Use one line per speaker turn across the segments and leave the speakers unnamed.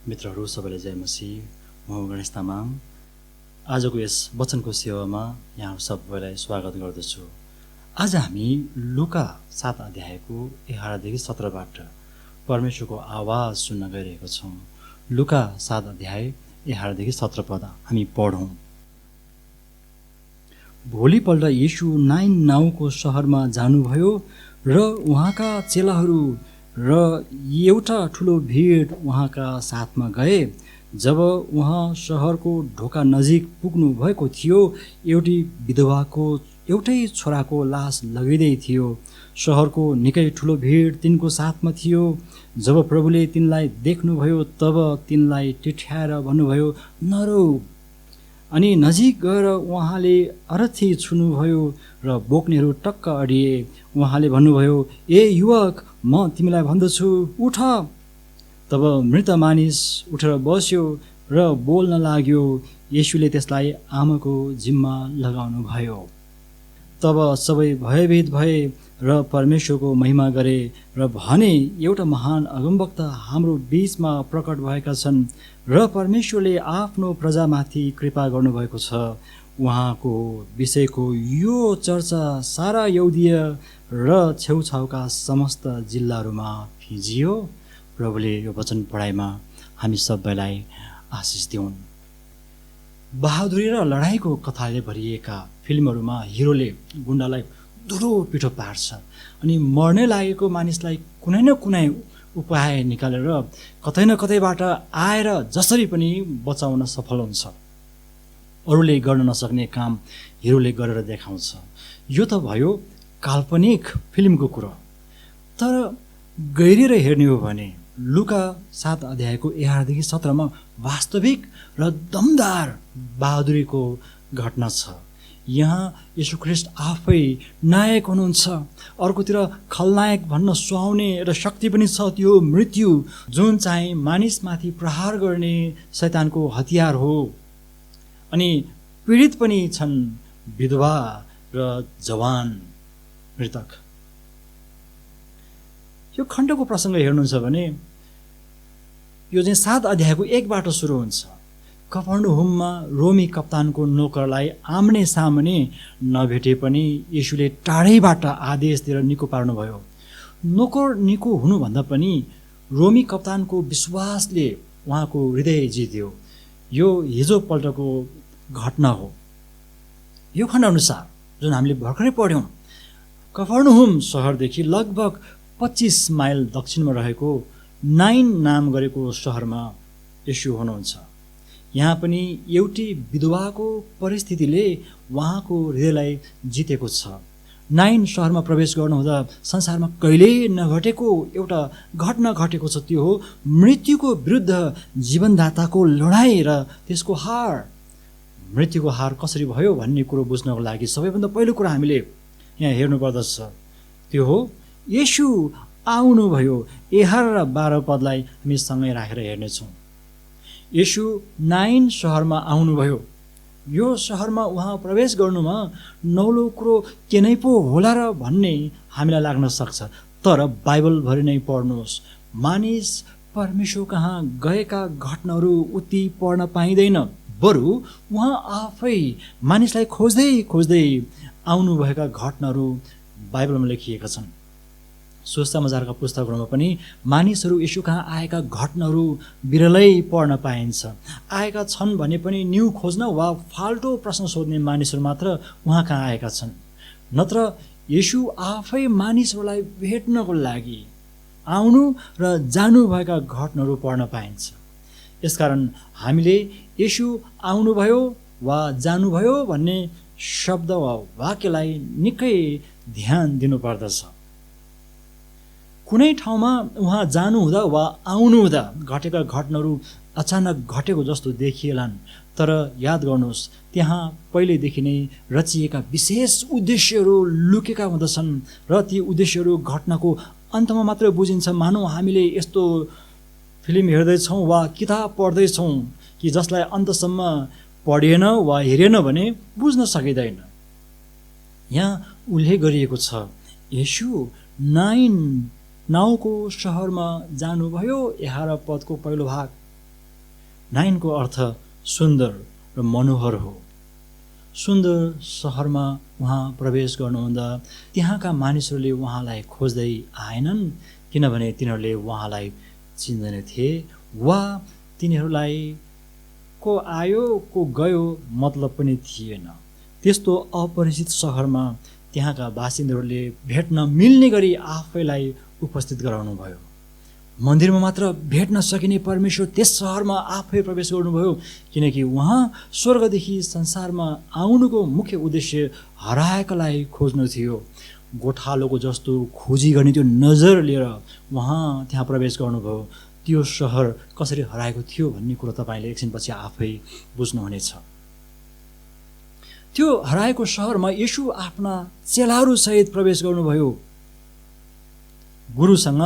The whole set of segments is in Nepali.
मित्रहरू सबैलाई जय मसीह। म गणेश तामाङ आजको यस वचनको सेवामा यहाँ सबैलाई स्वागत गर्दछु। आज हामी लुका 7 अध्यायको 11 देखि 17बाट परमेश्वरको आवाज सुन्न गइरहेका छौँ। लुका 7 अध्याय 11 देखि 17 पद हामी पढौँ। भोलिपल्ट यीशु नाइन नाउँको शहरमा जानुभयो र उहाँका चेलाहरू र एउटा ठुलो भिड उहाँका साथमा गए। जब उहाँ शहरको ढोका नजिक पुग्नु भएको थियो, एउटी विधवाको एउटै छोराको लास लगिँदै थियो। शहरको निकै ठुलो भिड तिनको साथमा थियो। जब प्रभुले तिनलाई देख्नुभयो तब तिनलाई टिठ्याएर भन्नुभयो, नरौ। अनि नजिक गएर उहाँले अरथी छुनुभयो र बोक्नेहरू टक्क अडिए। उहाँले भन्नुभयो, ए युवक, म तिमीलाई भन्दछु, उठ। तब मृत मानिस उठेर बस्यो र बोल्न लाग्यो। येशूले त्यसलाई आमाको जिम्मा लगाउनु भयो। तब सबै भयभीत भए र परमेश्वरको महिमा गरे र भने, एउटा महान अगमवक्ता हाम्रो बीचमा प्रकट भएका छन् र परमेश्वरले आफ्नो प्रजामाथि कृपा गर्नुभएको छ। उहाँको विषयको यो चर्चा सारा यहुदिया र छेउछाउका समस्त जिल्लाहरूमा फिँजियो। प्रभुले यो वचन पढाइमा हामी सबैलाई आशिष दिउन्। बहादुरी र लडाइँको कथाले भरिएका फिल्महरूमा हिरोले गुण्डालाई धुरो पिठो पार्छ अनि मर्ने लागेको मानिसलाई कुनै न कुनै उपाय निकालेर कतै न कतैबाट आएर जसरी पनि बचाउन सफल हुन्छ। अरूले गर्न नसक्ने काम हिरोले गरेर देखाउँछ। यो त भयो काल्पनिक फिल्मको कुरो। तर गहिरेर हेर्ने हो भने लुका 7 अध्यायको 11 देखि 17मा वास्तविक र दमदार बहादुरीको घटना छ। यहाँ यीशु ख्रीष्ट आफै नायक हुनुहुन्छ। अर्कोतिर खलनायक भन्न सुहाउने र शक्ति पनि छ, त्यो मृत्यु, जुन चाहिँ मानिसमाथि प्रहार गर्ने शैतानको हतियार हो। अनि पीडित पनि छन् विधवा र जवान मृतक। यो खण्डको प्रसङ्ग हेर्नुहुन्छ भने यो चाहिँ 7 अध्यायको 1बाट सुरु हुन्छ। कफरनहुममा रोमी कप्तानको नोकरलाई आम्ने सामने नभेटे पनि येशूले टाढैबाट आदेश दिएर निको पार्नुभयो। नोकर निको हुनुभन्दा पनि रोमी कप्तानको विश्वासले उहाँको हृदय जित्यो। यो हिजोपल्टको घटना हो। यो खण्डअनुसार जुन हामीले भर्खरै पढ्यौँ, कफरनहुम शहरदेखि लगभग 25 माइल दक्षिणमा रहेको नाइन नाम गरेको शहरमा येशू हुनुहुन्छ। यहाँ पनि एउटी विधवाको परिस्थितिले उहाँको हृदयलाई जितेको छ। नाइन शहरमा प्रवेश गर्नुहुँदा संसारमा कहिल्यै नघटेको एउटा घटना घटेको छ। त्यो हो मृत्युको विरुद्ध जीवनदाताको लडाइँ र त्यसको हार। मृत्युको हार कसरी भयो भन्ने कुरो बुझ्नको लागि सबैभन्दा पहिलो कुरा हामीले यहाँ हेर्नुपर्दछ। त्यो हो येशू आउनुभयो। 11 र 12 पदलाई हामी सँगै राखेर हेर्नेछौँ। येशू नाइन शहरमा आउनुभयो। यो शहरमा उहाँ प्रवेश गर्नुमा नौलो कुरो के नै पो होला र भन्ने हामीलाई लाग्न सक्छ। तर बाइबलभरि नै पढ्नुहोस्, मानिस परमेश्वर कहाँ गएका घटनाहरू उति पढ्न पाइँदैन। बरु उहाँ आफै मानिसलाई खोज्दै खोज्दै आउनुभएका घटनाहरू बाइबलमा लेखिएका छन्। सुसमाचारका पुस्तकहरूमा पनि मानिसहरू येशू कहाँ आएका घटनाहरू बिरलै पढ्न पाइन्छ। आएका छन् भने पनि न्यु खोज्न वा फाल्टो प्रश्न सोध्ने मानिसहरू मात्र उहाँ कहाँ आएका छन्। नत्र येशू आफै मानिसहरूलाई भेट्नको लागि आउनु र जानुभएका घटनाहरू पढ्न पाइन्छ। यसकारण हामीले येशू आउनुभयो वा जानुभयो भन्ने शब्द वा वाक्यलाई निकै ध्यान दिनुपर्दछ। कुनै ठाउँमा उहाँ जानुहुँदा वा आउनुहुँदा घटेका घटनाहरू अचानक घटेको जस्तो देखिएलान्। तर याद गर्नुहोस्, त्यहाँ पहिलेदेखि नै रचिएका विशेष उद्देश्यहरू लुकेका हुँदछन् र ती उद्देश्यहरू घटनाको अन्तमा मात्र बुझिन्छ। मानौँ हामीले यस्तो फिल्म हेर्दैछौँ वा किताब पढ्दैछौँ कि जसलाई अन्तसम्म पढिएन वा हेरेन भने बुझ्न सकिँदैन। यहाँ उल्लेख गरिएको छ, येशू नाइन नाउँको शहरमा जानुभयो। 11 पदको पहिलो भाग नाइनको अर्थ सुन्दर र मनोहर हो। सुन्दर सहरमा उहाँ प्रवेश गर्नुहुँदा त्यहाँका मानिसहरूले उहाँलाई खोज्दै आएनन्, किनभने तिनीहरूले उहाँलाई चिन्दैनथे वा तिनीहरूलाई को आयो को गयो मतलब पनि थिएन। त्यस्तो अपरिचित सहरमा त्यहाँका बासिन्दाहरूले भेट्न मिल्ने गरी आफैलाई उपस्थित गराउनु भयो। मन्दिरमा मात्र भेट्न सकिने परमेश्वर त्यस सहरमा आफै प्रवेश गर्नुभयो, किनकि उहाँ स्वर्गदेखि संसारमा आउनुको मुख्य उद्देश्य हराएकालाई खोज्नु थियो। गोठालोको जस्तो खोजी गर्ने त्यो नजर लिएर उहाँ त्यहाँ प्रवेश गर्नुभयो। त्यो सहर कसरी हराएको थियो भन्ने कुरो तपाईँले एकछिनपछि आफै बुझ्नुहुनेछ। त्यो हराएको सहरमा येशू आफ्ना चेलाहरूसहित प्रवेश गर्नुभयो। गुरुसँग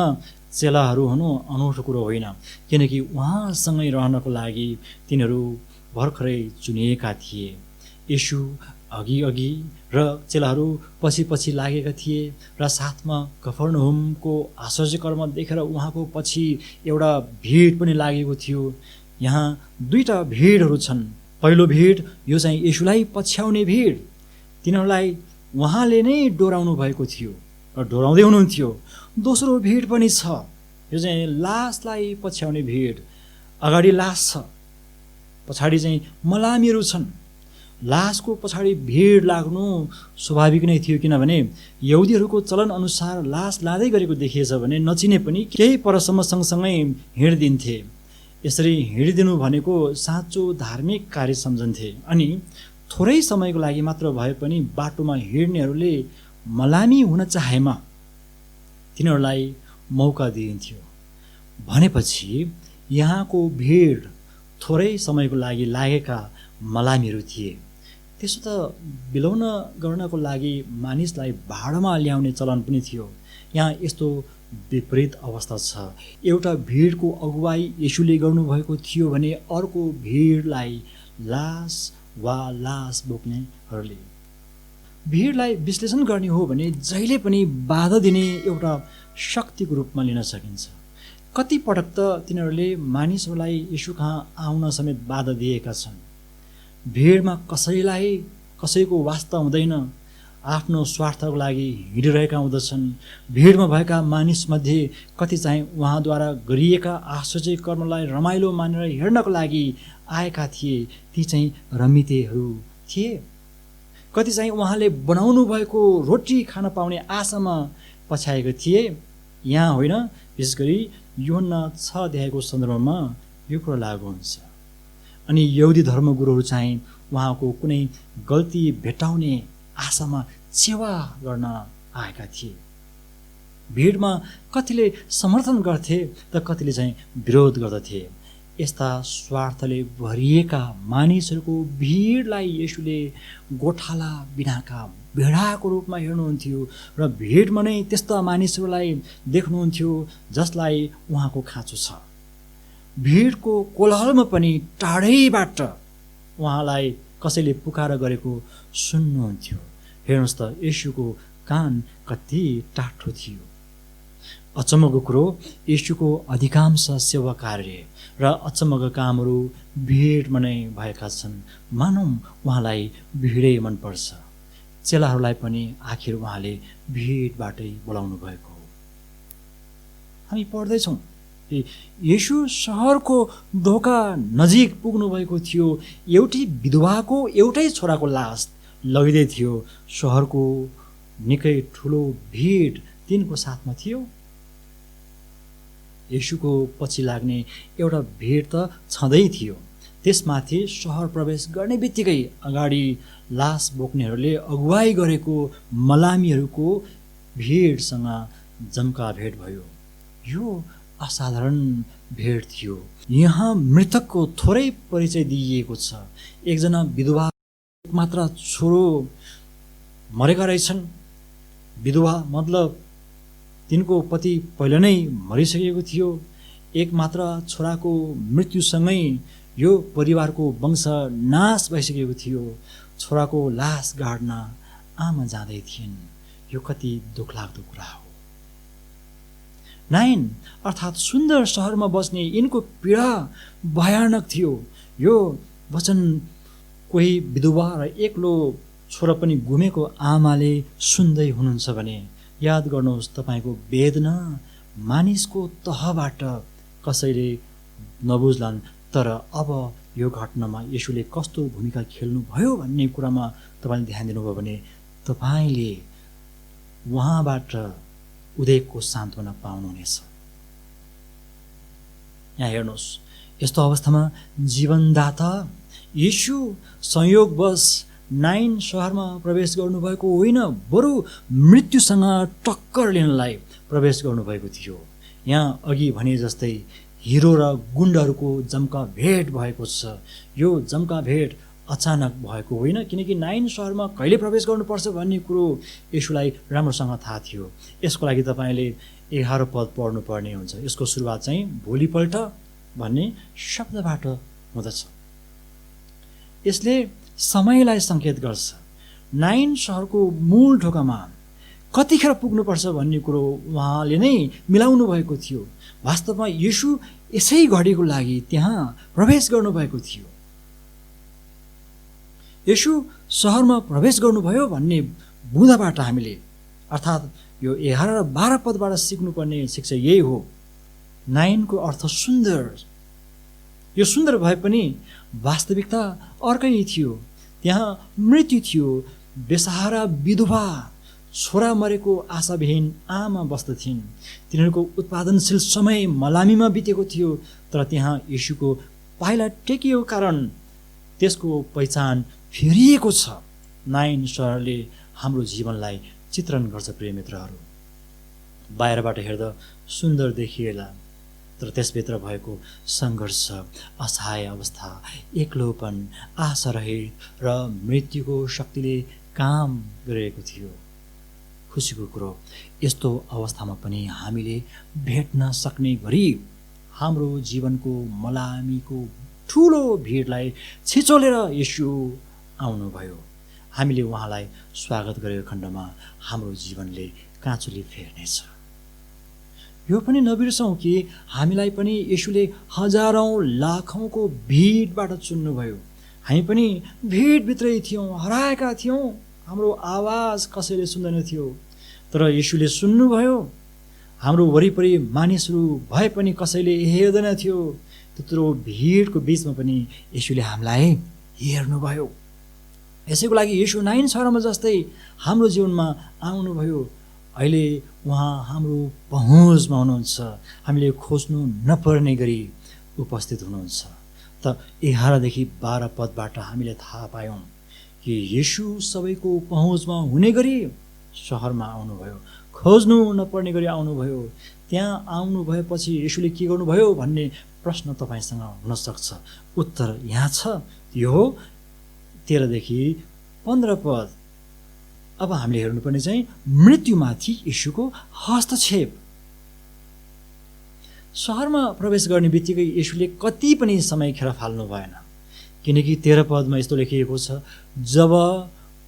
चेलाहरू हुनु अनौठो कुरो होइन, किनकि उहाँसँगै रहनको लागि तिनीहरू भर्खरै चुनिएका थिए। येशू अघि र चेलाहरू पछि लागेका थिए र साथमा कफरनहुमको आश्चर्य कर्म देखेर उहाँको पछि एउटा भिड पनि लागेको थियो। यहाँ दुईटा भिडहरू छन्। पहिलो भिड यो चाहिँ येशूलाई पछ्याउने भिड, तिनीहरूलाई उहाँले नै डोराउनु भएको थियो र डोराउँदै हुनुहुन्थ्यो। दोस्रो भिड पनि छ, यो चाहिँ लासलाई पछ्याउने भिड। अगाडि लास छ, पछाडि चाहिँ मलामीहरू छन्। लासको पछाडि भिड लाग्नु स्वाभाविक नै थियो, किनभने यहुदीहरूको चलन अनुसार लास लाँदै गरेको देखिएछ भने नचिने पनि केही परसम्म सँगसँगै हिँडिदिन्थे। यसरी हिँडिदिनु भनेको साँचो धार्मिक कार्य सम्झन्थे। अनि थोरै समयको लागि मात्र भए पनि बाटोमा हिँड्नेहरूले मलामी हुन चाहेमा तिनीहरूलाई मौका दिइन्थ्यो। भनेपछि यहाँको भिड थोरै समयको लागि लागेका मलामीहरू थिए। त्यसो त बिलौन गर्नको लागि मानिसलाई भाडामा ल्याउने चलन पनि थियो। यहाँ यस्तो विपरीत अवस्था छ। एउटा भिडको अगुवाई येशूले गर्नुभएको थियो भने अर्को भिडलाई लास वा लास बोक्नेहरूले। भिडलाई विश्लेषण गर्ने हो भने जहिले पनि बाधा दिने एउटा शक्तिको रूपमा लिन सकिन्छ। कति पटक त तिनीहरूले मानिसहरूलाई येशू कहाँ आउन समेत बाधा दिएका छन्। भिडमा कसैको वास्ता हुँदैन, आफ्नो स्वार्थको लागि हिँडिरहेका हुँदछन्। भिडमा भएका मानिसमध्ये कति चाहिँ उहाँद्वारा गरिएका आश्चर्य कर्मलाई रमाइलो मानेर हेर्नको लागि आएका थिए, ती चाहिँ रमितेहरू थिए। कति चाहिँ उहाँले बनाउनु भएको रोटी खान पाउने आशामा पछ्याएको थिए। यहाँ होइन, विशेष गरी यूहन्ना 6 अध्यायको सन्दर्भमा यो कुरो लागू हुन्छ। अनि यहुदी धर्मगुरुहरू चाहिँ उहाँको कुनै गल्ती भेट्टाउने आशामा सेवा गर्न आएका थिए। भिडमा कतिले समर्थन गर्थे त कतिले चाहिँ विरोध गर्दथे। यस्ता स्वार्थले भरिएका मानिसहरूको भिडलाई येशूले गोठाला बिनाका भेडाको रूपमा हेर्नुहुन्थ्यो र भिडमा नै त्यस्ता मानिसहरूलाई देख्नुहुन्थ्यो जसलाई उहाँको खाँचो छ। भिडको कोलाहलमा पनि टाढैबाट उहाँलाई कसैले पुकार गरेको सुन्नुहुन्थ्यो। हेर्नुहोस् त येशूको कान कति टाठो थियो। अचम्मको कुरो, येशूको अधिकांश सेवा कार्य र अचम्मका कामहरू भिडमा नै भएका छन्। मानौँ उहाँलाई भिडै मनपर्छ। चेलाहरूलाई पनि आखिर उहाँले भिडबाटै बोलाउनु भएको हो। हामी पढ्दैछौँ येशू सहरको ढोका नजिक पुग्नु भएको थियो। एउटी विधवाको एउटै छोराको लास लगिँदै थियो। सहरको निकै ठुलो भिड तिनको साथमा थियो। येशूको पछि लाग्ने एउटा भिड त छँदै थियो। त्यसमाथि सहर प्रवेश गर्ने बित्तिकै अगाडि लास बोक्नेहरूले अगुवाई गरेको मलामीहरूको भिडसँग जम्का भेट भयो। यो असाधारण भेट थियो। यहाँ मृतकको थोरै परिचय दिइएको छ। एकजना विधवा मात्र छोरो मरेका रहेछन्। विधवा मतलब तिनको पति पहिला नै मरिसकेको थियो। एक मात्र छोराको मृत्युसँगै यो परिवारको वंश नाश भइसकेको थियो। छोराको लास गाड्न आमा जाँदै थिइन्। यो कति दुःखलाग्दो कुरा हो। 9 अर्थात् सुन्दर सहरमा बस्ने यिनको पीडा भयानक थियो। यो वचन कोही विधवा र एक्लो छोरा पनि गुमेको आमाले सुन्दै हुनुहुन्छ भने याद गर्नुहोस्, तपाईँको वेदना मानिसको तहबाट कसैले नबुझ्लान्, तर अब यो घटनामा येशूले कस्तो भूमिका खेल्नुभयो भन्ने कुरामा तपाईँले ध्यान दिनुभयो भने तपाईँले उहाँबाट उदेकको सान्त्वना पाउनुहुनेछ। यहाँ हेर्नुहोस्, यस्तो अवस्थामा जीवनदाता येशू संयोगवश 9 सहरमा प्रवेश गर्नुभएको होइन, बरु मृत्युसँग टक्कर लिनलाई प्रवेश गर्नुभएको थियो। यहाँ अघि भने जस्तै हिरो र गुण्डहरूको जम्का भेट भएको छ। यो जम्का भेट अचानक भएको होइन, किनकि 9 सहरमा कहिले प्रवेश गर्नुपर्छ भन्ने कुरो येशूलाई राम्रोसँग थाहा थियो। यसको लागि तपाईँले 11 पद पढ्नुपर्ने हुन्छ। यसको सुरुवात चाहिँ भोलिपल्ट भन्ने शब्दबाट हुँदछ। यसले समयलाई सङ्केत गर्छ। 9 सहरको मूल ढोकामा कतिखेर पुग्नुपर्छ भन्ने कुरो उहाँले नै मिलाउनु भएको थियो। वास्तवमा येशू यसै घडीको लागि त्यहाँ प्रवेश गर्नुभएको थियो। येशू सहरमा प्रवेश गर्नुभयो भन्ने बुँदाबाट हामीले अर्थात् यो 11 र 12 पदबाट सिक्नुपर्ने शिक्षा यही हो। 9 को अर्थ सुन्दर। यो सुन्दर भए पनि वास्तविकता अर्कै थियो। त्यहाँ मृत्यु थियो। बेसहारा विधवा छोरा मरेको आशाविहीन आमा बस्दथिन्। तिनीहरूको उत्पादनशील समय मलामीमा बितेको थियो, तर त्यहाँ येशूको पाइला टेकिएको कारण त्यसको पहिचान फेरिएको छ। 9 सहरले हाम्रो जीवनलाई चित्रण गर्छ। प्रिय मित्रहरू, बाहिरबाट हेर्दा सुन्दर देखिएला, तर त्यसभित्र भएको सङ्घर्ष, असहाय अवस्था, एक्लोपन, आशारहित र मृत्युको शक्तिले काम गरिरहेको थियो। खुसीको कुरो, यस्तो अवस्थामा पनि हामीले भेट्न सक्ने गरी हाम्रो जीवनको मलामीको ठुलो भिडलाई छिचोलेर येशू आउनुभयो। हामीले उहाँलाई स्वागत गरेको खण्डमा हाम्रो जीवनले काँचुली फेर्नेछ। यो पनि नबिर्सौँ कि हामीलाई पनि येशूले हजारौँ लाखौँको भिडबाट चुन्नुभयो। हामी पनि भिडभित्रै थियौँ, हराएका थियौँ। हाम्रो आवाज कसैले सुन्दैन थियो, तर येशूले सुन्नुभयो। हाम्रो वरिपरि मानिसहरू भए पनि कसैले हेर्दैन थियो। त्यत्रो भिडको बिचमा पनि येशूले हामीलाई हेर्नुभयो। यसैको लागि येशू 9 सहरमा जस्तै हाम्रो जीवनमा आउनुभयो। अहिले उहाँ हाम्रो पहुँचमा हुनुहुन्छ। हामीले खोज्नु नपर्ने गरी उपस्थित हुनुहुन्छ। त 11 देखि 12 पदबाट हामीले थाहा पायौँ कि येशू सबैको पहुँचमा हुने गरी सहरमा आउनुभयो। खोज्नु नपर्ने गरी आउनुभयो। त्यहाँ आउनु भएपछि येशूले के गर्नुभयो भन्ने प्रश्न तपाईँसँग हुनसक्छ। उत्तर यहाँ छ, त्यो हो 13 देखि 15 पद। अब हामीले हेर्नुपर्ने चाहिँ मृत्युमाथि येशूको हस्तक्षेप। सहरमा प्रवेश गर्ने बित्तिकै येशूले कति पनि समय खेर फाल्नु भएन, किनकि 13 पदमा यस्तो लेखिएको छ, जब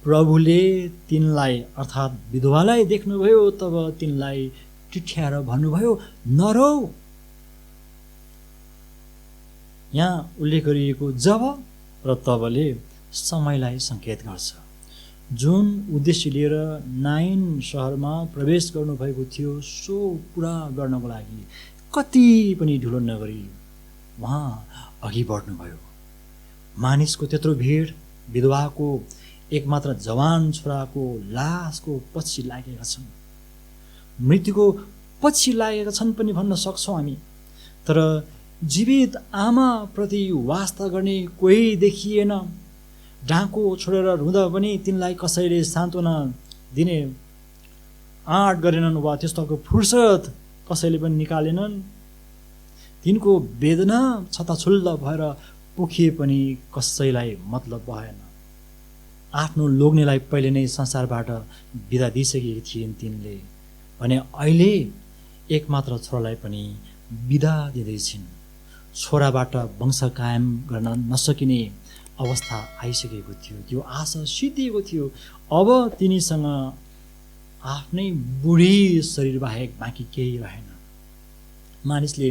प्रभुले तिनलाई अर्थात् विधवालाई देख्नुभयो तब तिनलाई टिठ्याएर भन्नुभयो, नरौ। यहाँ उल्लेख गरिएको जब र तबले समयलाई सङ्केत गर्छ। जुन उद्देश्य लिएर 9 सहरमा प्रवेश गर्नुभएको थियो सो पुरा गर्नको लागि कति पनि ढिलो नगरी उहाँ अघि बढ्नुभयो। मानिसको त्यत्रो भिड विधवाको एकमात्र जवान छोराको लासको पछि लागेका छन्, मृत्युको पछि लागेका छन् पनि भन्न सक्छौँ हामी। तर जीवित आमाप्रति वास्ता गर्ने कोही देखिएन। डाँको छोडेर रुँदा पनि तिनलाई कसैले सान्त्वना दिने आँट गरेनन् वा त्यस्तोको फुर्सद कसैले पनि निकालेनन्। तिनको वेदना छताछुल्ल भएर पोखिए पनि कसैलाई मतलब भएन। आफ्नो लोग्नेलाई पहिले नै संसारबाट बिदा दिइसकेकी थिइन् तिनले, भने अहिले एकमात्र छोरालाई पनि बिदा दिँदैछिन्। छोराबाट वंश कायम गर्न नसकिने अवस्था आइसकेको थियो। त्यो आशा सिद्धिएको थियो। अब तिनीसँग आफ्नै बुढी शरीर बाहेक बाँकी केही रहेन।
मानिसले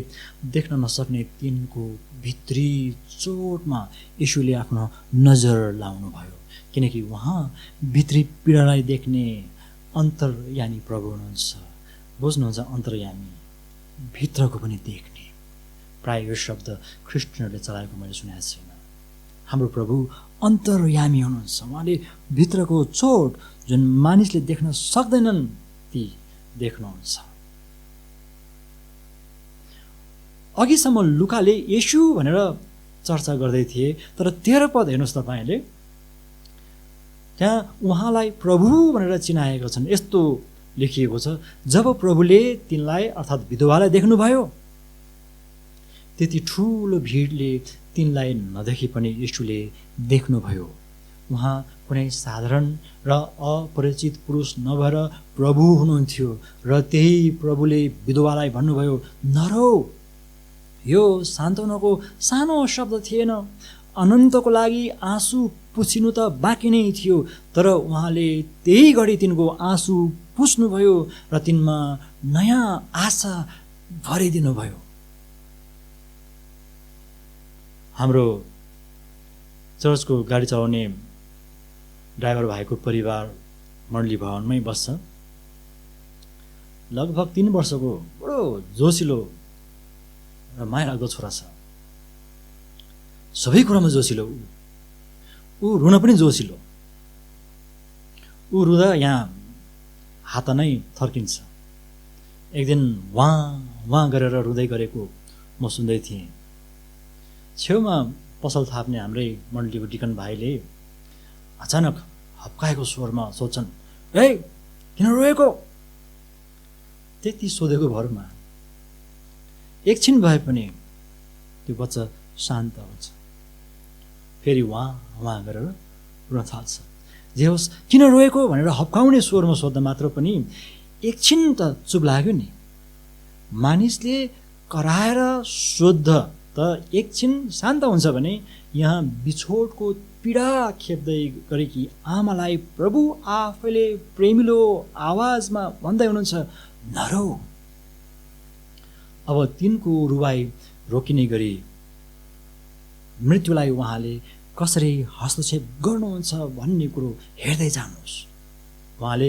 देख्न नसक्ने तिनको भित्री चोटमा येशूले आफ्नो नजर लाउनुभयो, किनकि उहाँ भित्री पीडालाई देख्ने अन्तर्यामी प्रभु हुनुहुन्छ। बुझ्नुहुन्छ, अन्तर्यामी, भित्रको पनि देख्ने। प्राय यो शब्द ख्रिस्टियनहरूले चलाएको मैले सुनेको छैन। हाम्रो प्रभु अन्तर्यामी हुनुहुन्छ। उहाँले भित्रको चोट जुन मानिसले देख्न सक्दैनन् ती देख्नुहुन्छ। अघिसम्म लुकाले येशू भनेर चर्चा गर्दै थिए, तर 13 पद हेर्नुहोस् तपाईँले, त्यहाँ उहाँलाई प्रभु भनेर चिनाएका छन्। यस्तो लेखिएको छ, जब प्रभुले तिनलाई अर्थात् विधवालाई देख्नुभयो, त्यति ठुलो भिडले तिनलाई नदेखि पनि येशूले देख्नुभयो। उहाँ कुनै साधारण र अपरिचित पुरुष नभएर प्रभु हुनुहुन्थ्यो र त्यही प्रभुले विधवालाई भन्नुभयो, नरौ। यो सान्त्वनाको सानो शब्द थिएन। अनन्तको लागि आँसु पुछिनु त बाँकी नै थियो, तर उहाँले त्यही घडी तिनको आँसु पुछ्नुभयो र तिनमा नयाँ आशा भरिदिनुभयो। हाम्रो चर्चको गाडी चलाउने ड्राइभर भाइको परिवार मण्डली भवनमै बस्छ। लगभग 3 वर्षको बडो जोसिलो र माया लाग्दो छोरा छ। सबै कुरामा जोसिलो। ऊ रुन पनि जोसिलो। ऊ रुँदा यहाँ हात नै थर्किन्छ। एक दिन वाँ गरेर रुँदै गरेको म सुन्दै थिएँ। छेउमा पसल थाप्ने हाम्रै मण्डलीको डिकन भाइले अचानक हप्काएको स्वरमा सोध्छन्, ए किन रोएको? त्यति सोधेको भरमा एकछिन भए पनि त्यो बच्चा शान्त हुन्छ। फेरि वाँ गरेर रुन थाल्छ। जे होस्, किन रोएको भनेर हप्काउने स्वरमा सोध्दा मात्र पनि एकछिन त चुप लाग्यो नि। मानिसले कराएर सोद्ध त एकछिन शान्त हुन्छ भने यहाँ बिछोडको पीडा खेप्दै गरेकी आमालाई प्रभु आफैले प्रेमिलो आवाजमा भन्दै हुनुहुन्छ, नरौ। अब तिनको रुवाई रोकिने गरी मृत्युलाई उहाँले कसरी हस्तक्षेप गर्नुहुन्छ भन्ने कुरो हेर्दै जानुहोस्। उहाँले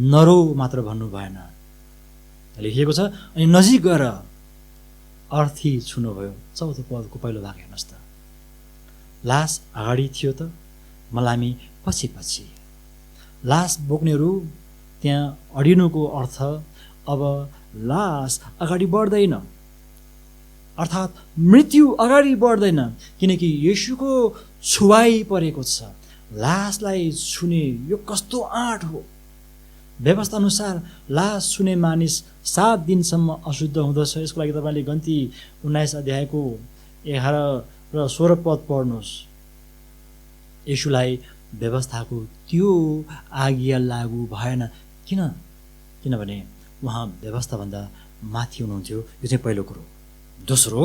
नरौ मात्र भन्नु भएन, लेखिएको छ, अनि नजिक गएर अर्थी छुनुभयो। 14 पदको पहिलो भाग हेर्नुहोस् त। लास अगाडि थियो त मलामी पछि पछि। लास बोक्नेहरू त्यहाँ अडिनुको अर्थ अब लास अगाडि बढ्दैन, अर्थात् मृत्यु अगाडि बढ्दैन, किनकि येशूको छुवाई परेको छ। लासलाई छुने यो कस्तो आँट हो। व्यवस्था अनुसार लास छुने मानिस 7 दिनसम्म अशुद्ध हुँदछ। यसको लागि तपाईँले गन्ती 19 अध्यायको 11 र 16 पद पढ्नुहोस्। येशूलाई व्यवस्थाको त्यो आज्ञा लागू भएन। किनभने उहाँ व्यवस्थाभन्दा माथि हुनुहुन्थ्यो। यो चाहिँ पहिलो कुरो। दोस्रो,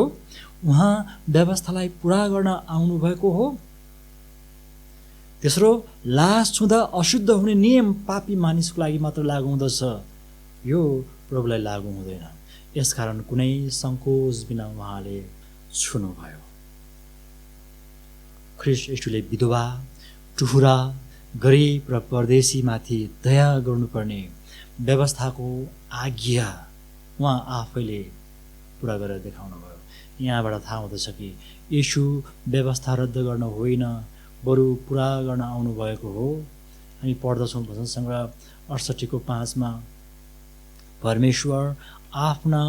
उहाँ व्यवस्थालाई पुरा गर्न आउनुभएको हो। तेस्रो, लास छुँदा अशुद्ध हुने नियम पापी मानिसको लागि मात्र लागू हुँदछ, यो प्रभुलाई लागू हुँदैन। यसकारण कुनै सङ्कोच बिना उहाँले छुनुभयो। ख्रीष्ट येशूले विधवा, टुहुरा, गरिब र परदेशीमाथि दया गर्नुपर्ने व्यवस्थाको आज्ञा उहाँ आफैले पुरा गरेर देखाउनुभयो। यहाँबाट थाहा हुँदछ कि येशू व्यवस्था रद्द गर्न होइन, बरु पुरा गर्न आउनुभएको हो। हामी पढ्दछौँ भजन सङ्ग्रह 68को 5मा, परमेश्वर आफ्ना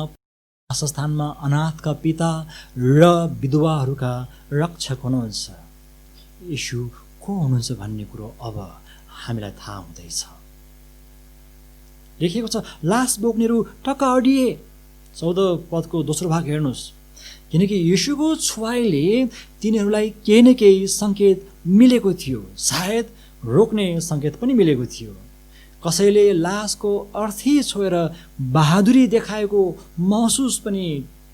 वासस्थानमा अनाथका पिता र विधवाहरूका रक्षक हुनुहुन्छ। येशू को हुनुहुन्छ भन्ने कुरो अब हामीलाई थाहा हुँदैछ। लेखिएको छ, लास बोक्नेहरू टक्क अडिए। 14 पदको दोस्रो भाग हेर्नुहोस्। किनकि येशूको छुवाईले तिनीहरूलाई केही न केही सङ्केत मिलेको थियो, सायद रोक्ने सङ्केत पनि मिलेको थियो। कसैले लासको अर्थी छोएर बहादुरी देखाएको महसुस पनि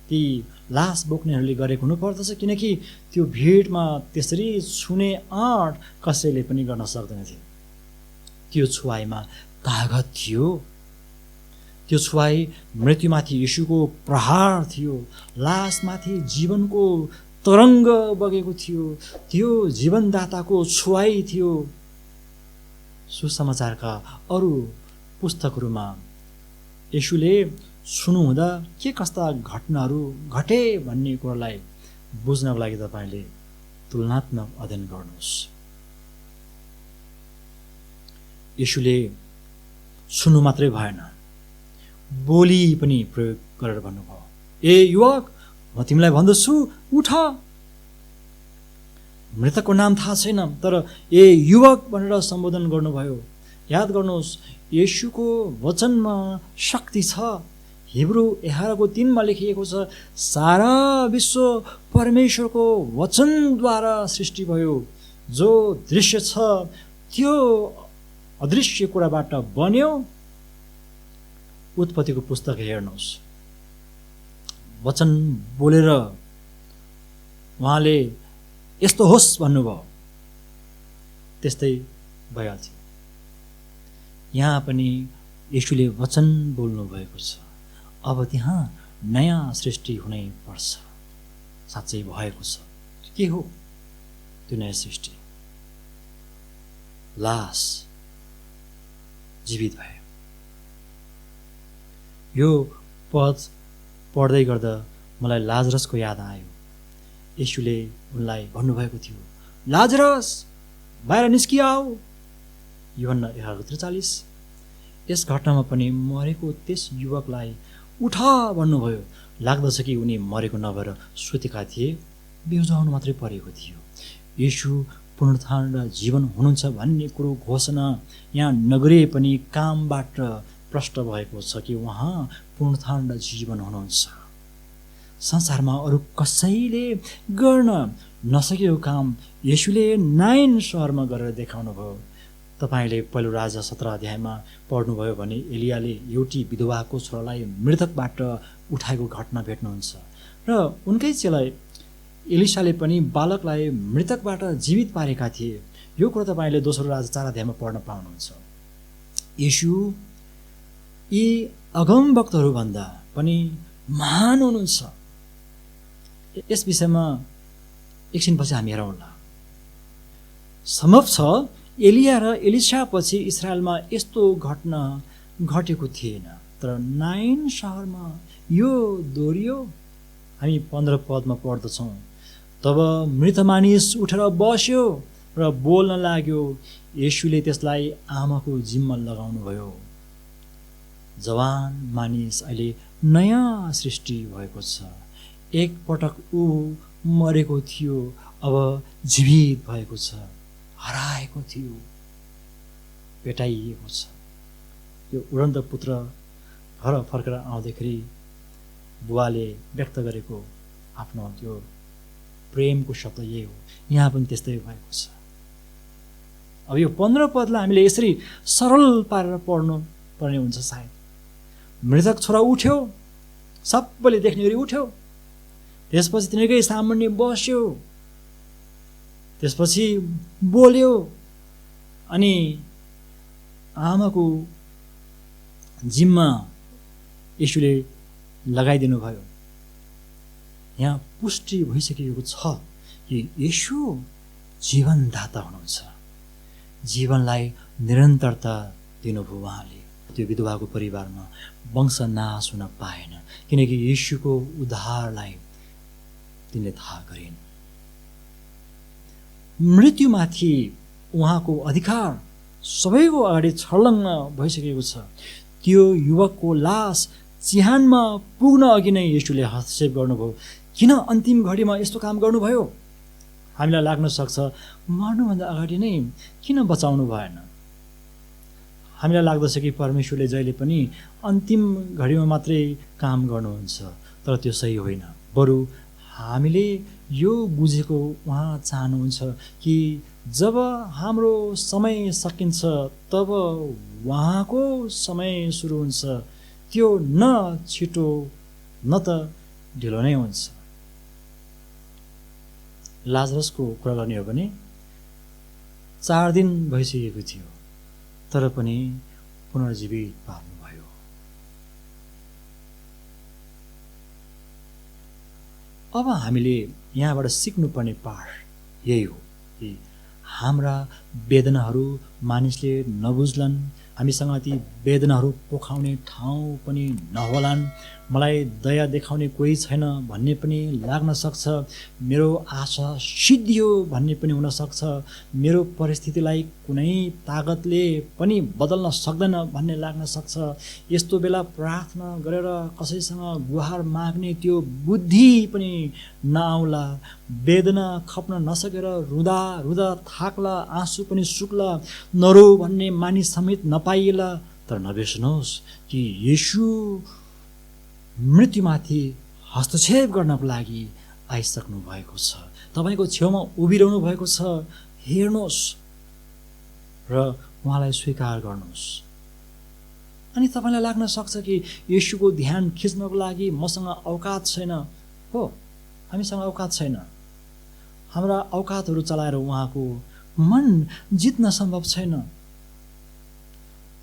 ती लास बोक्नेहरूले गरेको हुनुपर्दछ, किनकि त्यो भिडमा त्यसरी छुने आँट कसैले पनि गर्न सक्दैन थियो। त्यो छुवाईमा तागत थियो। त्यो छुवाई मृत्युमाथि यीशुको प्रहार थियो, लासमाथि जीवनको तरङ्ग बगेको थियो, त्यो जीवनदाताको छुवाई थियो। सुसमाचारका अरू पुस्तकहरूमा यीशुले छुनुहुँदा के कस्ता घटनाहरू घटे भन्ने कुरालाई बुझ्नको लागि तपाईँले तुलनात्मक अध्ययन गर्नुहोस्। यीशुले छुनु मात्रै भएन, बोली पनि प्रयोग गरेर भन्नुभयो, ए युवक, म तिमीलाई भन्दछु उठ। मृतकको नाम थाहा छैन, तर ए युवक भनेर सम्बोधन गर्नुभयो। याद गर्नुहोस्, येशूको वचनमा शक्ति छ। हिब्रू 11:3 लेखिएको छ, सारा विश्व परमेश्वरको वचनद्वारा सृष्टि भयो। जो दृश्य छ त्यो अदृश्य कुराबाट बन्यो। उत्पत्तिको पुस्तक हेर्नुहोस्, वचन बोलेर उहाँले यस्तो होस् भन्नुभयो, त्यस्तै भइहाल्छ। यहाँ पनि येशूले वचन बोल्नु भएको छ। अब त्यहाँ नयाँ सृष्टि हुनै पर्छ। साँच्चै भएको छ। के हो त्यो नयाँ सृष्टि? लास जीवित भयो। यो पद पढ्दै गर्दा मलाई लाजरसको याद आयो। येशूले उनलाई भन्नुभएको थियो, लाजरस बाहिर निस्किआऊ। यूहन्ना 11:43। यस घटनामा पनि मरेको त्यस युवकलाई उठ भन्नुभयो। लाग्दछ कि उनी मरेको नभएर सुतेका थिए, बिउजाउनु मात्रै परेको थियो। येशू पुनरुत्थान र जीवन हुनुहुन्छ भन्ने कुरो घोषणा यहाँ नगरिए पनि कामबाट प्रष्ट भएको छ कि उहाँ पुनरुत्थान र जीवन हुनुहुन्छ। संसारमा अरू कसैले गर्न नसकेको काम येशूले नाइन सहरमा गरेर देखाउनु भयो। तपाईँले पहिलो राजा 17 अध्यायमा पढ्नुभयो भने एलियाले एउटी विधवाको छोरालाई मृतकबाट उठाएको घटना भेट्नुहुन्छ र उनकै चेला एलिसाले पनि बालकलाई मृतकबाट जीवित पारेका थिए। यो कुरा तपाईँले दोस्रो राजा 4 अध्यायमा पढ्न पाउनुहुन्छ। येशू यी अगमवक्तहरूभन्दा पनि महान हुनुहुन्छ। यस विषयमा एकछिनपछि हामी हेरौँला। सम्भव छ एलिया र एलिसा पछि इस्रायलमा यस्तो घटना घटेको थिएन, तर नाइन सहरमा यो दोहोरियो। हामी 15 पदमा पढ्दछौँ, तब मृत मानिस उठेर बस्यो र बोल्न लाग्यो। येशूले त्यसलाई आमाको जिम्मा लगाउनुभयो। जवान मानिस अहिले नयाँ सृष्टि भएको छ। एक पटक ऊ मरेको थियो, अब जीवित भएको छ। हराएको थियो, भेटाइएको छ। यो उडन्त पुत्र घर फर्केर आउँदाखेरि बुवाले व्यक्त गरेको आफ्नो त्यो प्रेमको शब्द यही हो। यहाँ पनि त्यस्तै भएको छ। अब यो 15 पदलाई हामीले यसरी सरल पारेर पढ्नु पर्ने हुन्छ सायद। मृतक छोरा उठ्यो, सबैले देख्ने गरी उठ्यो। त्यसपछि तिनीकै सामुन्ने बस्यो, त्यसपछि बोल्यो, अनि आमाको जिम्मा येशूले लगाइदिनु भयो। यहाँ पुष्टि भइसकेको छ कि येशू जीवनदाता हुनुहुन्छ। जीवनलाई निरन्तरता दिनुभयो उहाँले। त्यो विधवाको परिवारमा वंश नाश हुन पाएन, किनकि येशूको उद्धारलाई तिनले थाहा गरिन्। मृत्युमाथि उहाँको अधिकार सबैको अगाडि छर्लङ्ग भइसकेको छ। त्यो युवकको लास चिहानमा पुग्न अघि नै येशूले हस्तक्षेप गर्नुभयो। किन अन्तिम घडीमा यस्तो काम गर्नुभयो? हामीलाई लाग्न सक्छ, मर्नुभन्दा अगाडि नै किन बचाउनु भएन? हामीलाई लाग्दछ कि परमेश्वरले जहिले पनि अन्तिम घडीमा मात्रै काम गर्नुहुन्छ, तर त्यो सही होइन। बरु हामीले यो बुझेको उहाँ चाहनुहुन्छ कि जब हाम्रो समय सकिन्छ तब उहाँको समय सुरु हुन्छ। त्यो न छिटो न त ढिलो नै हुन्छ। लाजरसको कुरा गर्ने हो भने 4 दिन भइसकेको थियो, तर पनि पुनर्जीवित पार्नुभयो। अब हामीले यहाँबाट सिक्नुपर्ने पाठ यही हो कि हाम्रा वेदनाहरू मानिसले नबुझ्लान्, हामीसँग ती वेदनाहरू पोखाउने ठाउँ पनि नहोलान्, मलाई दया देखाउने कोही छैन भन्ने पनि लाग्न सक्छ, मेरो आशा सिद्धियो भन्ने पनि हुनसक्छ, मेरो परिस्थितिलाई कुनै तागतले पनि बदल्न सक्दैन भन्ने लाग्न सक्छ। यस्तो बेला प्रार्थना गरेर कसैसँग गुहार माग्ने त्यो बुद्धि पनि नआउला, वेदना खप्न नसकेर रुँदा रुँदा थाक्ला, आँसु पनि सुक्ला, नरो भन्ने मानिस समेत नपाइएला। तर नबिर्सनुहोस् कि येशू मृत्युमाथि हस्तक्षेप गर्नको लागि आइसक्नु भएको छ, तपाईँको छेउमा उभिरहनु भएको छ। हेर्नुहोस् र उहाँलाई स्वीकार गर्नुहोस्। अनि तपाईँलाई लाग्न सक्छ कि येशूको ध्यान खिच्नको लागि मसँग औकात छैन। हो, हामीसँग औकात छैन। हाम्रा औकातहरू चलाएर उहाँको मन जित्न सम्भव छैन।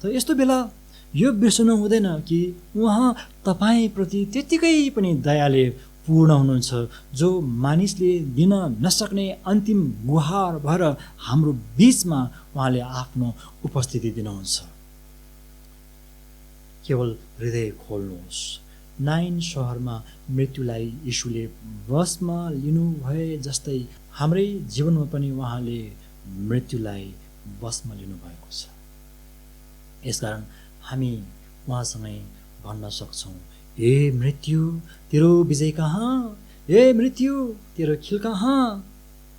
त यस्तो बेला यो बिर्सनु हुँदैन कि उहाँ तपाईँप्रति त्यत्तिकै पनि दयाले पूर्ण हुनुहुन्छ, जो मानिसले दिन नसक्ने अन्तिम गुहार भएर हाम्रो बीचमा उहाँले आफ्नो उपस्थिति दिनुहुन्छ। केवल हृदय खोल्नुहोस्। नाइन सहरमा मृत्युलाई यीशुले वशमा लिनु भए जस्तै हाम्रै जीवनमा पनि उहाँले मृत्युलाई वशमा लिनुभएको छ। यसकारण हामी उहाँसँगै भन्न सक्छौँ, हे मृत्यु तेरो विजय कहाँ, हे मृत्यु तेरो खिल कहाँ।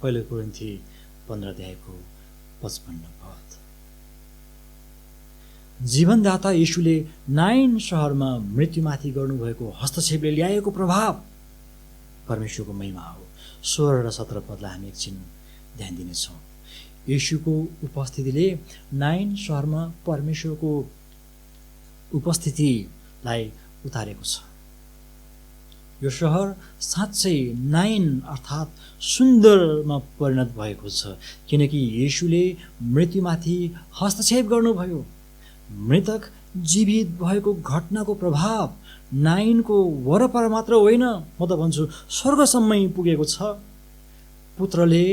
पहिलो कोरिन्थी 15:55। जीवनदाता यीशुले नाइन सहरमा मृत्युमाथि गर्नुभएको हस्तक्षेपले ल्याएको प्रभाव परमेश्वरको महिमा हो। 16 र 17 पदलाई हामी एकछिन ध्यान दिनेछौँ। यीशुको उपस्थितिले नाइन सहरमा परमेश्वरको उपस्थितिलाई उतारेको छ। यो सहर साँच्चै नाइन अर्थात् सुन्दरमा परिणत भएको छ, किनकि येशूले मृत्युमाथि हस्तक्षेप गर्नुभयो। मृतक जीवित भएको घटनाको प्रभाव नाइनको वरपर मात्र होइन, म त भन्छु स्वर्गसम्मै पुगेको छ। पुत्रले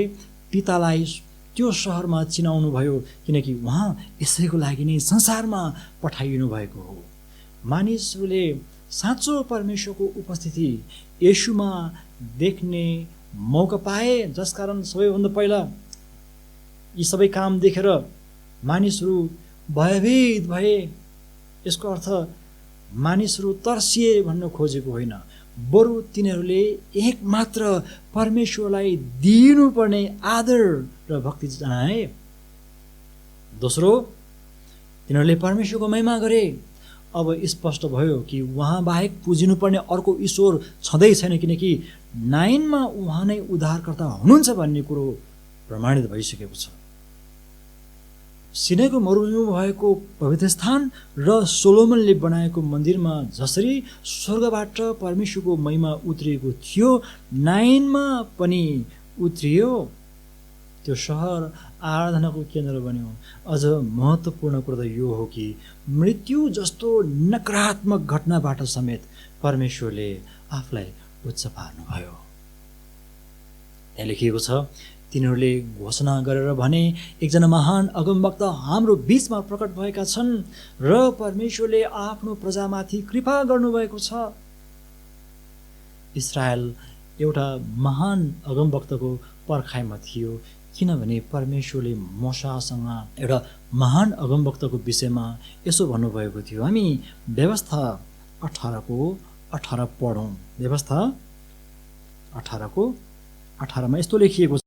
पितालाई त्यो सहरमा चिनाउनु भयो, किनकि उहाँ यसैको लागि नै संसारमा पठाइनु भएको हो। मानिसहरूले साँचो परमेश्वरको उपस्थिति येशूमा देख्ने मौका पाए, जसकारण सबैभन्दा पहिला यी सबै काम देखेर मानिसहरू भयभीत भए। यसको अर्थ मानिसहरू तर्सिए भन्न खोजेको होइन, बरु तिनीहरूले एकमात्र परमेश्वरलाई दिनुपर्ने आदर र भक्ति जनाए। दोस्रो, तिनीहरूले परमेश्वरको महिमा गरे। अब स्पष्ट भयो कि उहाँ बाहेक पुजिनुपर्ने अर्को ईश्वर छँदै छैन, किनकि नाइनमा उहाँ नै उद्धारकर्ता हुनुहुन्छ भन्ने कुरो प्रमाणित भइसकेको छ। सिनेको मरुभूमिमा भएको पवित्र स्थान र सोलोमनले बनाएको मन्दिरमा जसरी स्वर्गबाट परमेश्वरको महिमा उत्रिएको थियो, नाइनमा पनि उत्रियो। त्यो सहर आराधनाको केन्द्र बन्यो। अझ महत्त्वपूर्ण कुरो त यो हो कि मृत्यु जस्तो नकारात्मक घटनाबाट समेत परमेश्वरले आफूलाई उच्च पार्नुभयो। त्यहाँ लेखिएको छ, तिनीहरूले घोषणा गरेर भने, एकजना महान अगमवक्ता हाम्रो बीचमा प्रकट भएका छन् र परमेश्वरले आफ्नो प्रजामाथि कृपा गर्नुभएको छ। इस्रायल एउटा महान अगमवक्ताको पर्खाइमा थियो, किनभने परमेश्वरले मोशासँग एउटा महान अगमवक्ताको विषयमा यसो भन्नुभएको थियो। हामी व्यवस्था 18:18 पढौँ। व्यवस्था 18:18 यस्तो लेखिएको छ,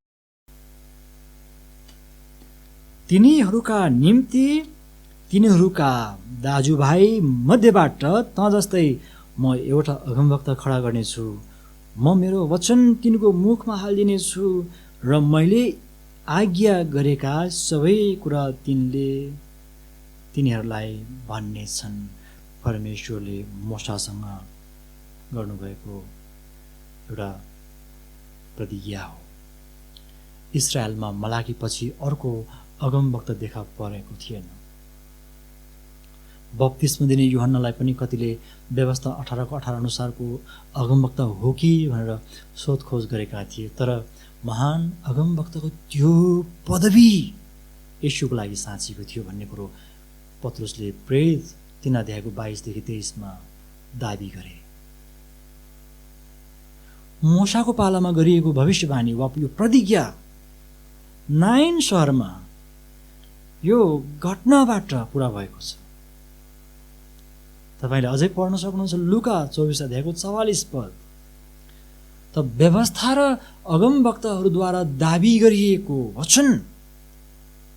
तिनीहरूका निम्ति तिनीहरूका दाजुभाइ मध्येबाट त जस्तै म एउटा अगमवक्ता खडा गर्नेछु। म मेरो वचन तिनको मुखमा हालिदिनेछु र मैले आज्ञा गरेका सबै कुरा तिनीहरूलाई भन्ने छन्। परमेश्वरले मोशासँग गर्नुभएको एउटा प्रतिज्ञा हो। इस्रायलमा मलाकीपछि अर्को अगमवक्ता देखा परेको थिएन। बप्तिस्मा दिने यूहन्नालाई पनि कतिले व्यवस्था 18:18 अनुसारको अगमवक्ता हो कि भनेर सोधखोज गरेका थिए। तर महान अगमवक्ताको त्यो पदवी येशूको लागि साँचीको थियो भन्ने कुरो पत्रुसले प्रेरित 3 अध्यायको 22 देखि 23 दाबी गरे। मूसाको पालामा गरिएको भविष्यवाणी वा यो प्रतिज्ञा नाइन सहरमा यो घटनाबाट पुरा भएको छ। तपाईँले अझै पढ्न सक्नुहुन्छ लुका 24 अध्यायको 44 पद। त व्यवस्था र अगमवक्ताहरूद्वारा दाबी गरिएको वचन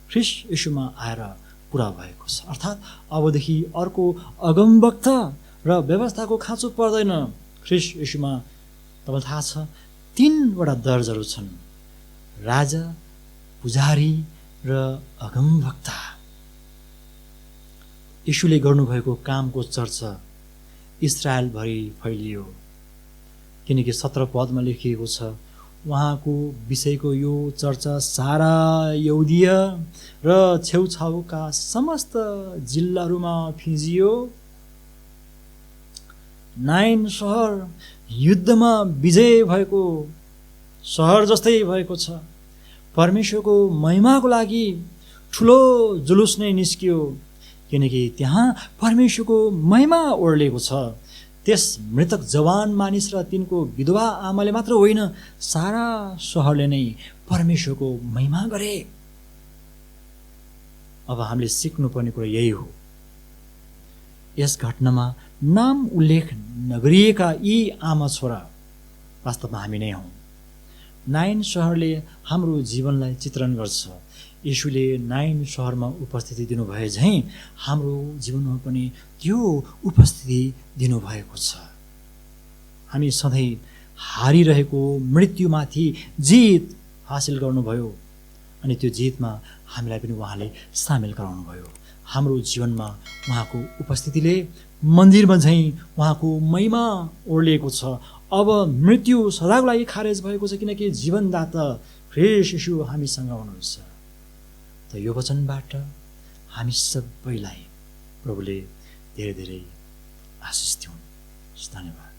ख्रीष्ट येशूमा आएर पुरा भएको छ। अर्थात् अबदेखि अर्को अगमवक्ता र व्यवस्थाको खाँचो पर्दैन। ख्रीष्ट येशूमा तपाईँलाई थाहा छ 3वटा दर्जाहरू छन्, राजा, पुजारी र अगमवक्ता। येशूले गर्नुभएको कामको चर्चा इस्राएलभरि फैलियो, किनकि 17 पदमा लेखिएको छ उहाँको विषयको यो चर्चा सारा यहुदिया र छेउछाउका समस्त जिल्लाहरूमा फिँजियो। 9 सहर युद्धमा विजय भएको सहर जस्तै भएको छ। परमेश्वरको महिमाको लागि ठुलो जुलुस नै निस्कियो, किनकि त्यहाँ परमेश्वरको महिमा ओर्लेको छ। त्यस मृतक जवान मानिस र तिनको विधवा आमाले मात्र होइन, सारा सहरले नै परमेश्वरको महिमा गरे। अब हामीले सिक्नुपर्ने कुरा यही हो। यस घटनामा नाम उल्लेख नगरिएका यी आमा छोरा वास्तवमा हामी नै हौँ। 9 सहरले हाम्रो जीवनलाई चित्रण गर्छ। येशूले 9 सहरमा उपस्थिति दिनुभए झैँ हाम्रो जीवनमा पनि त्यो उपस्थिति दिनुभएको छ। हामी सधैँ हारिरहेको मृत्युमाथि जित हासिल गर्नुभयो, अनि त्यो जितमा हामीलाई पनि उहाँले सामेल गराउनुभयो। हाम्रो जीवनमा उहाँको उपस्थितिले मन्दिरमा झैँ उहाँको महिमा ओर्लिएको छ। अब मृत्यु सदाको लागि खारेज भएको छ, किनकि जीवनदाता ख्रीष्ट येशू हामीसँग हुनुहुन्छ। त यो वचनबाट हामी सबैलाई प्रभुले धेरै धेरै आशिष दिउन्। धन्यवाद।